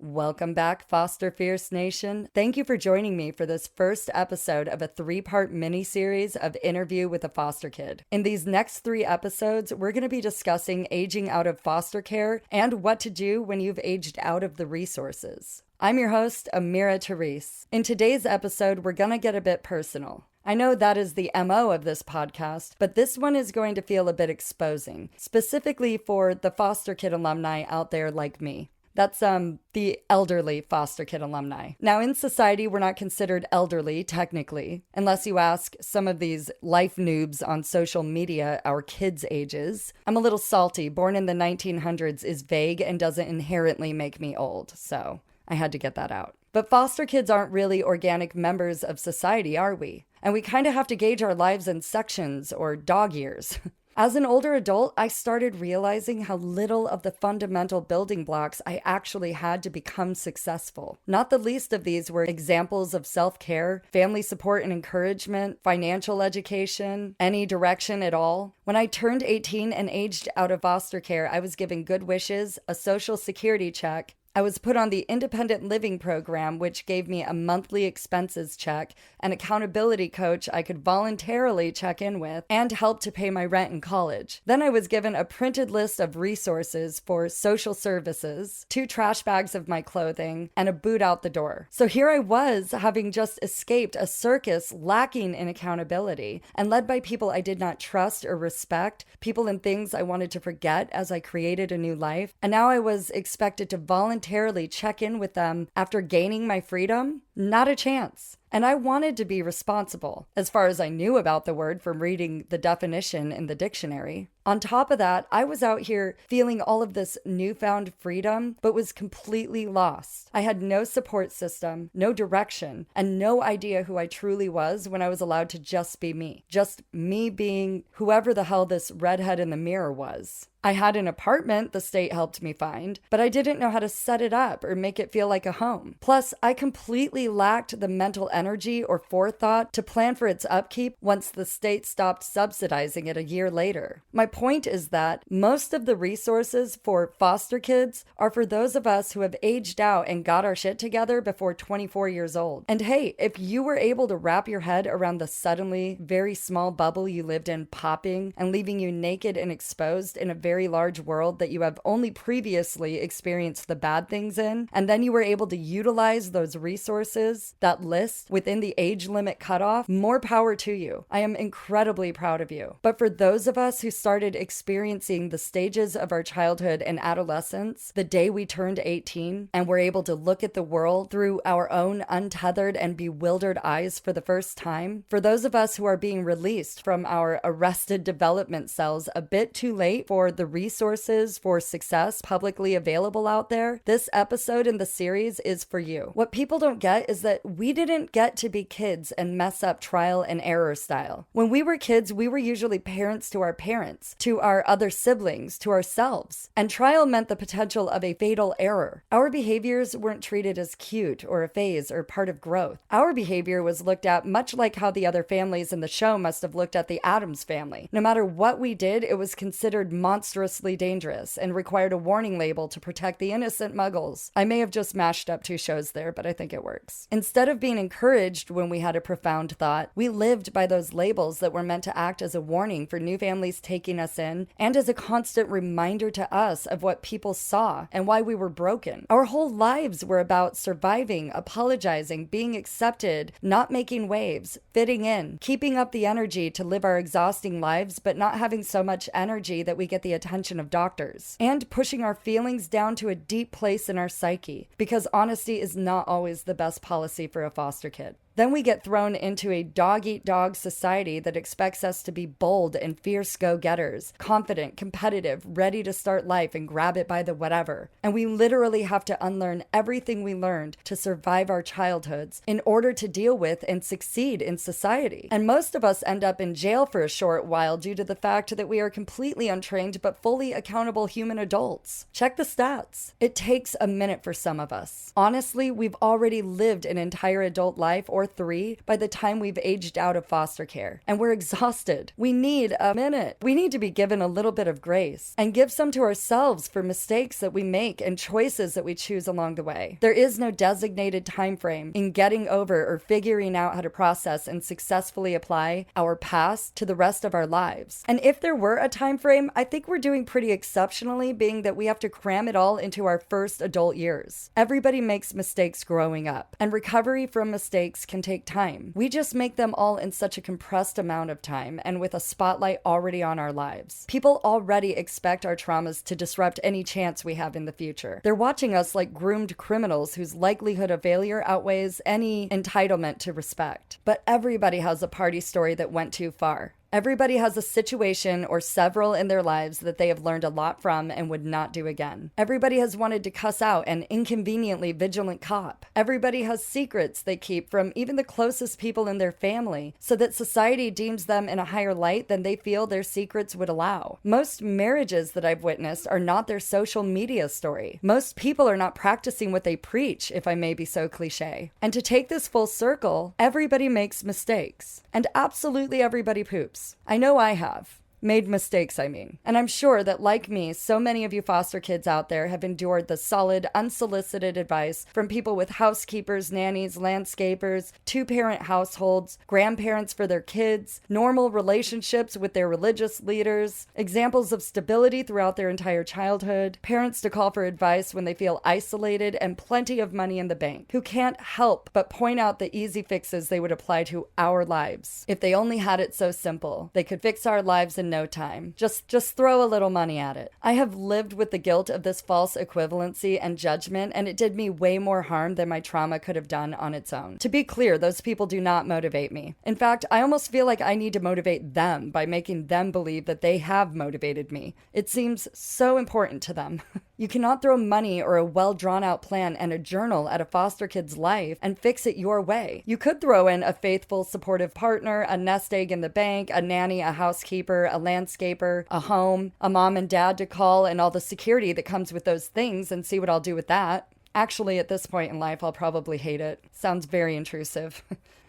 Welcome back, Foster Fierce Nation. Thank you for joining me for this first episode of a 3-part mini-series of Interview with a Foster Kid. In these next 3 episodes, we're going to be discussing aging out of foster care and what to do when you've aged out of the resources. I'm your host, Amira Therese. In today's episode, we're going to get a bit personal. I know that is the MO of this podcast, but this one is going to feel a bit exposing, specifically for the foster kid alumni out there like me. That's the elderly foster kid alumni. Now, in society, we're not considered elderly, technically, unless you ask some of these life noobs on social media our kids' ages. I'm a little salty. Born in the 1900s is vague and doesn't inherently make me old, so I had to get that out. But foster kids aren't really organic members of society, are we? And we kind of have to gauge our lives in sections or dog years. As an older adult, I started realizing how little of the fundamental building blocks I actually had to become successful. Not the least of these were examples of self-care, family support and encouragement, financial education, any direction at all. When I turned 18 and aged out of foster care, I was given good wishes, a social security check. I was put on the independent living program, which gave me a monthly expenses check, an accountability coach I could voluntarily check in with, and help to pay my rent in college. Then I was given a printed list of resources for social services, 2 trash bags of my clothing, and a boot out the door. So here I was, having just escaped a circus lacking in accountability, and led by people I did not trust or respect, people and things I wanted to forget as I created a new life. And now I was expected to voluntarily check in with them after gaining my freedom? Not a chance. And I wanted to be responsible, as far as I knew about the word from reading the definition in the dictionary. On top of that, I was out here feeling all of this newfound freedom, but was completely lost. I had no support system, no direction, and no idea who I truly was when I was allowed to just be me. Just me being whoever the hell this redhead in the mirror was. I had an apartment the state helped me find, but I didn't know how to set it up or make it feel like a home. Plus, I completely lacked the mental energy or forethought to plan for its upkeep once the state stopped subsidizing it a year later. My point is that most of the resources for foster kids are for those of us who have aged out and got our shit together before 24 years old. And hey, if you were able to wrap your head around the suddenly very small bubble you lived in popping and leaving you naked and exposed in a very large world that you have only previously experienced the bad things in, and then you were able to utilize those resources, that list, within the age limit cutoff, more power to you. I am incredibly proud of you. But for those of us who started experiencing the stages of our childhood and adolescence the day we turned 18 and were able to look at the world through our own untethered and bewildered eyes for the first time, for those of us who are being released from our arrested development cells a bit too late for the resources for success publicly available out there, this episode in the series is for you. What people don't get is that we didn't get to be kids and mess up trial and error style. When we were kids, we were usually parents to our parents, to our other siblings, to ourselves. And trial meant the potential of a fatal error. Our behaviors weren't treated as cute or a phase or part of growth. Our behavior was looked at much like how the other families in the show must have looked at the Addams family. No matter what we did, it was considered monstrously dangerous and required a warning label to protect the innocent muggles. I may have just mashed up 2 shows there, but I think it works. Instead of being encouraged when we had a profound thought, we lived by those labels that were meant to act as a warning for new families taking us in and as a constant reminder to us of what people saw and why we were broken. Our whole lives were about surviving, apologizing, being accepted, not making waves, fitting in, keeping up the energy to live our exhausting lives, but not having so much energy that we get the attention of doctors, and pushing our feelings down to a deep place in our psyche, because honesty is not always the best policy for a foster kid. Then we get thrown into a dog-eat-dog society that expects us to be bold and fierce go-getters, confident, competitive, ready to start life and grab it by the whatever. And we literally have to unlearn everything we learned to survive our childhoods in order to deal with and succeed in society. And most of us end up in jail for a short while due to the fact that we are completely untrained but fully accountable human adults. Check the stats. It takes a minute for some of us. Honestly, we've already lived an entire adult life or or 3 by the time we've aged out of foster care. And we're exhausted. We need a minute. We need to be given a little bit of grace and give some to ourselves for mistakes that we make and choices that we choose along the way. There is no designated time frame in getting over or figuring out how to process and successfully apply our past to the rest of our lives. And if there were a time frame, I think we're doing pretty exceptionally, being that we have to cram it all into our first adult years. Everybody makes mistakes growing up, and recovery from mistakes can take time. We just make them all in such a compressed amount of time and with a spotlight already on our lives. People already expect our traumas to disrupt any chance we have in the future. They're watching us like groomed criminals whose likelihood of failure outweighs any entitlement to respect. But everybody has a party story that went too far. Everybody has a situation or several in their lives that they have learned a lot from and would not do again. Everybody has wanted to cuss out an inconveniently vigilant cop. Everybody has secrets they keep from even the closest people in their family so that society deems them in a higher light than they feel their secrets would allow. Most marriages that I've witnessed are not their social media story. Most people are not practicing what they preach, if I may be so cliche. And to take this full circle, everybody makes mistakes. And absolutely everybody poops. I know I have. Made mistakes, I mean. And I'm sure that, like me, so many of you foster kids out there have endured the solid, unsolicited advice from people with housekeepers, nannies, landscapers, two-parent households, grandparents for their kids, normal relationships with their religious leaders, examples of stability throughout their entire childhood, parents to call for advice when they feel isolated, and plenty of money in the bank, who can't help but point out the easy fixes they would apply to our lives. If they only had it so simple, they could fix our lives in no time. Just throw a little money at it. I have lived with the guilt of this false equivalency and judgment, and it did me way more harm than my trauma could have done on its own. To be clear, those people do not motivate me. In fact, I almost feel like I need to motivate them by making them believe that they have motivated me. It seems so important to them. You cannot throw money or a well-drawn-out plan and a journal at a foster kid's life and fix it your way. You could throw in a faithful, supportive partner, a nest egg in the bank, a nanny, a housekeeper, a landscaper, a home, a mom and dad to call, and all the security that comes with those things, and see what I'll do with that. Actually, at this point in life, I'll probably hate it. Sounds very intrusive.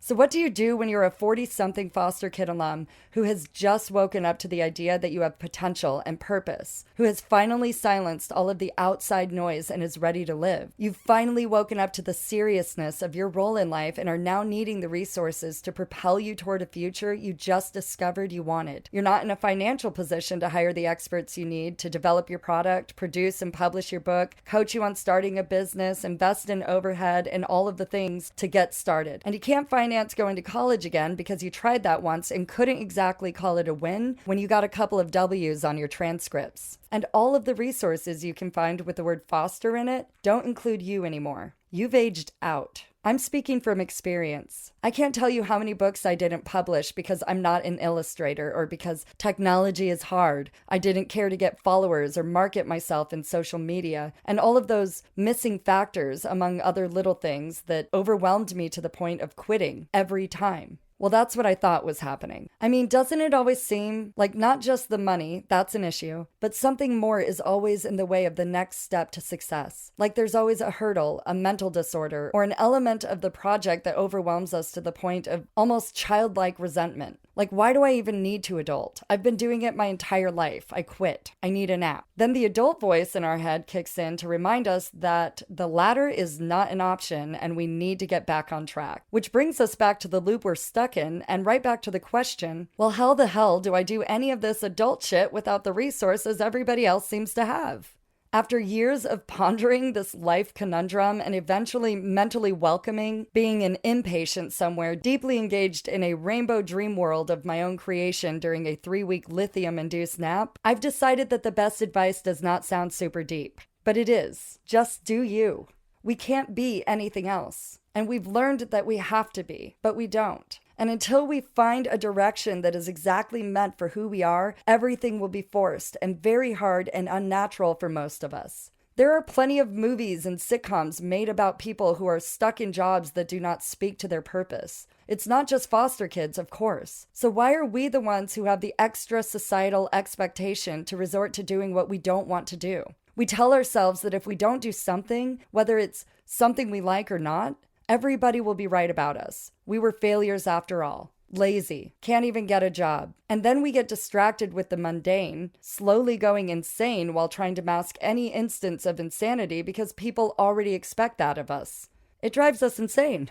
So what do you do when you're a 40-something foster kid alum who has just woken up to the idea that you have potential and purpose, who has finally silenced all of the outside noise and is ready to live? You've finally woken up to the seriousness of your role in life and are now needing the resources to propel you toward a future you just discovered you wanted. You're not in a financial position to hire the experts you need to develop your product, produce and publish your book, coach you on starting a business, invest in overhead, and all of the things to get started. And you can't finance going to college again because you tried that once and couldn't exactly call it a win when you got a couple of W's on your transcripts. And all of the resources you can find with the word foster in it don't include you anymore. You've aged out. I'm speaking from experience. I can't tell you how many books I didn't publish because I'm not an illustrator or because technology is hard. I didn't care to get followers or market myself in social media, and all of those missing factors among other little things that overwhelmed me to the point of quitting every time. Well, that's what I thought was happening. I mean, doesn't it always seem like not just the money, that's an issue, but something more is always in the way of the next step to success? Like there's always a hurdle, a mental disorder, or an element of the project that overwhelms us to the point of almost childlike resentment. Like, why do I even need to adult? I've been doing it my entire life. I quit. I need a nap. Then the adult voice in our head kicks in to remind us that the latter is not an option and we need to get back on track. Which brings us back to the loop we're stuck in and right back to the question, well, how the hell do I do any of this adult shit without the resources everybody else seems to have? After years of pondering this life conundrum and eventually mentally welcoming being an inpatient somewhere deeply engaged in a rainbow dream world of my own creation during a 3-week lithium-induced nap, I've decided that the best advice does not sound super deep. But it is. Just do you. We can't be anything else. And we've learned that we have to be, but we don't. And until we find a direction that is exactly meant for who we are, everything will be forced and very hard and unnatural for most of us. There are plenty of movies and sitcoms made about people who are stuck in jobs that do not speak to their purpose. It's not just foster kids, of course. So why are we the ones who have the extra societal expectation to resort to doing what we don't want to do? We tell ourselves that if we don't do something, whether it's something we like or not, Everybody will be right about us. We were failures after all. Lazy, can't even get a job. And then we get distracted with the mundane, slowly going insane while trying to mask any instance of insanity because people already expect that of us. It drives us insane.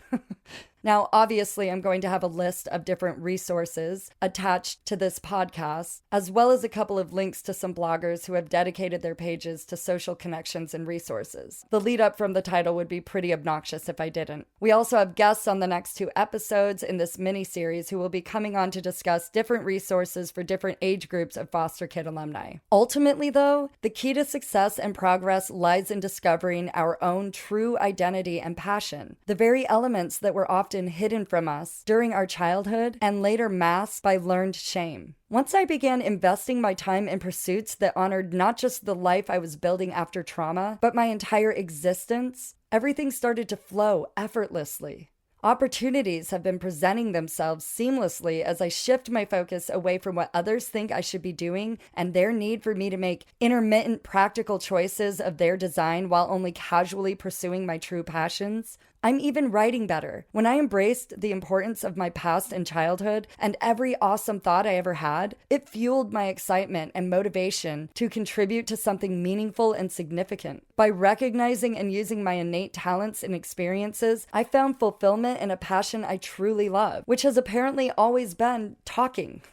Now, obviously, I'm going to have a list of different resources attached to this podcast, as well as a couple of links to some bloggers who have dedicated their pages to social connections and resources. The lead up from the title would be pretty obnoxious if I didn't. We also have guests on the next 2 episodes in this mini-series who will be coming on to discuss different resources for different age groups of foster kid alumni. Ultimately, though, the key to success and progress lies in discovering our own true identity and passion, the very elements that were often hidden from us during our childhood and later masked by learned shame. Once I began investing my time in pursuits that honored not just the life I was building after trauma, but my entire existence, everything started to flow effortlessly. Opportunities have been presenting themselves seamlessly as I shift my focus away from what others think I should be doing and their need for me to make intermittent practical choices of their design while only casually pursuing my true passions. I'm even writing better. When I embraced the importance of my past and childhood and every awesome thought I ever had, it fueled my excitement and motivation to contribute to something meaningful and significant. By recognizing and using my innate talents and experiences, I found fulfillment in a passion I truly love, which has apparently always been talking.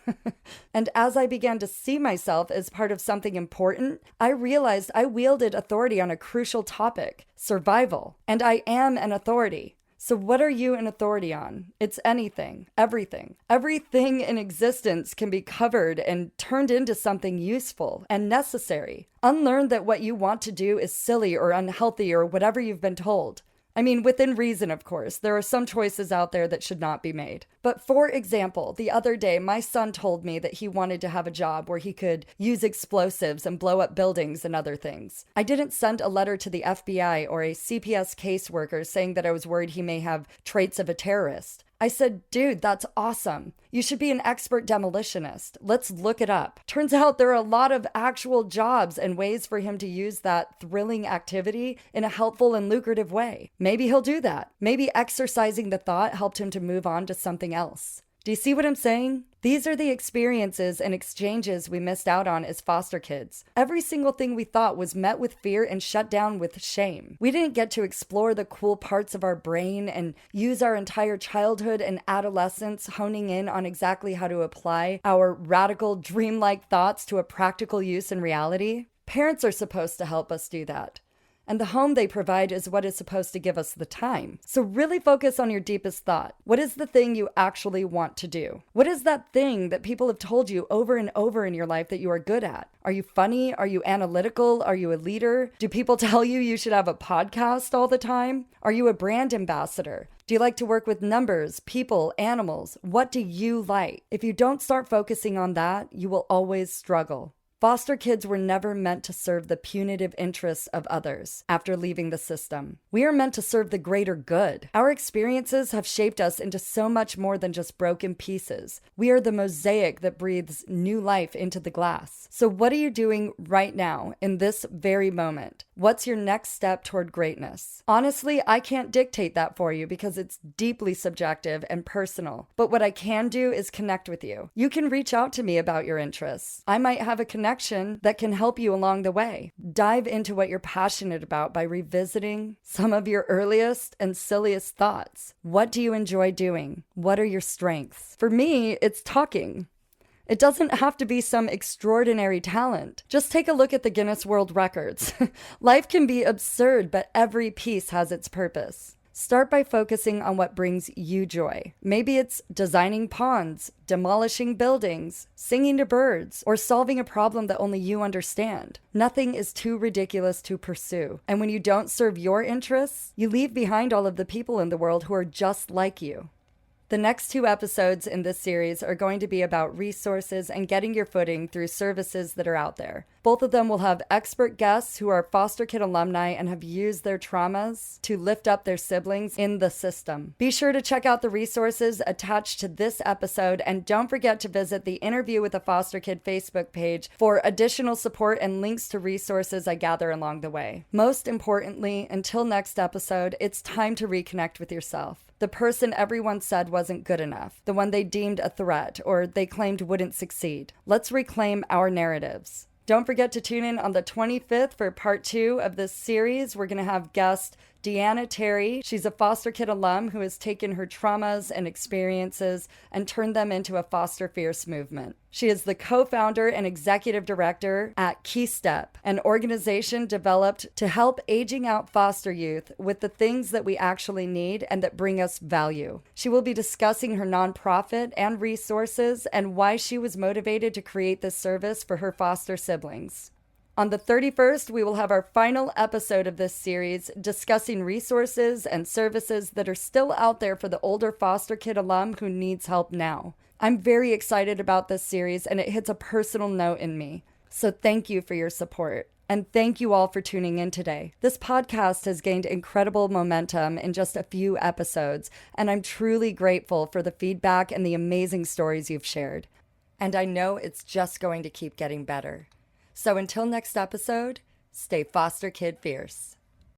And as I began to see myself as part of something important, I realized I wielded authority on a crucial topic: survival. And I am an authority. So what are you an authority on? It's anything, everything. Everything in existence can be covered and turned into something useful and necessary. Unlearn that what you want to do is silly or unhealthy or whatever you've been told. I mean, within reason, of course. There are some choices out there that should not be made. But for example, the other day, my son told me that he wanted to have a job where he could use explosives and blow up buildings and other things. I didn't send a letter to the FBI or a CPS caseworker saying that I was worried he may have traits of a terrorist. I said, dude, that's awesome. You should be an expert demolitionist. Let's look it up. Turns out there are a lot of actual jobs and ways for him to use that thrilling activity in a helpful and lucrative way. Maybe he'll do that. Maybe exercising the thought helped him to move on to something else. Do you see what I'm saying? These are the experiences and exchanges we missed out on as foster kids. Every single thing we thought was met with fear and shut down with shame. We didn't get to explore the cool parts of our brain and use our entire childhood and adolescence honing in on exactly how to apply our radical, dreamlike thoughts to a practical use in reality. Parents are supposed to help us do that. And the home they provide is what is supposed to give us the time. So really focus on your deepest thought. What is the thing you actually want to do? What is that thing that people have told you over and over in your life that you are good at? Are you funny? Are you analytical? Are you a leader? Do people tell you you should have a podcast all the time? Are you a brand ambassador? Do you like to work with numbers, people, animals? What do you like? If you don't start focusing on that, you will always struggle. Foster kids were never meant to serve the punitive interests of others after leaving the system. We are meant to serve the greater good. Our experiences have shaped us into so much more than just broken pieces. We are the mosaic that breathes new life into the glass. So what are you doing right now in this very moment? What's your next step toward greatness? Honestly, I can't dictate that for you because it's deeply subjective and personal. But what I can do is connect with you. You can reach out to me about your interests. I might have a connection that can help you along the way. Dive into what you're passionate about by revisiting some of your earliest and silliest thoughts. What do you enjoy doing? What are your strengths? For me, it's talking. It doesn't have to be some extraordinary talent. Just take a look at the Guinness World Records. Life can be absurd, but every piece has its purpose. Start by focusing on what brings you joy. Maybe it's designing ponds, demolishing buildings, singing to birds, or solving a problem that only you understand. Nothing is too ridiculous to pursue. And when you don't serve your interests, you leave behind all of the people in the world who are just like you. The next 2 episodes in this series are going to be about resources and getting your footing through services that are out there. Both of them will have expert guests who are foster kid alumni and have used their traumas to lift up their siblings in the system. Be sure to check out the resources attached to this episode, and don't forget to visit the Interview with a Foster Kid Facebook page for additional support and links to resources I gather along the way. Most importantly, until next episode, it's time to reconnect with yourself. The person everyone said wasn't good enough, the one they deemed a threat or they claimed wouldn't succeed. Let's reclaim our narratives. Don't forget to tune in on the 25th for part 2 of this series. We're going to have guest Deanna Terry. She's a foster kid alum who has taken her traumas and experiences and turned them into a foster fierce movement. She is the co-founder and executive director at Keystep, an organization developed to help aging out foster youth with the things that we actually need and that bring us value. She will be discussing her nonprofit and resources and why she was motivated to create this service for her foster siblings. On the 31st, we will have our final episode of this series discussing resources and services that are still out there for the older foster kid alum who needs help now. I'm very excited about this series, and it hits a personal note in me. So thank you for your support. And thank you all for tuning in today. This podcast has gained incredible momentum in just a few episodes, and I'm truly grateful for the feedback and the amazing stories you've shared. And I know it's just going to keep getting better. So until next episode, stay foster kid fierce.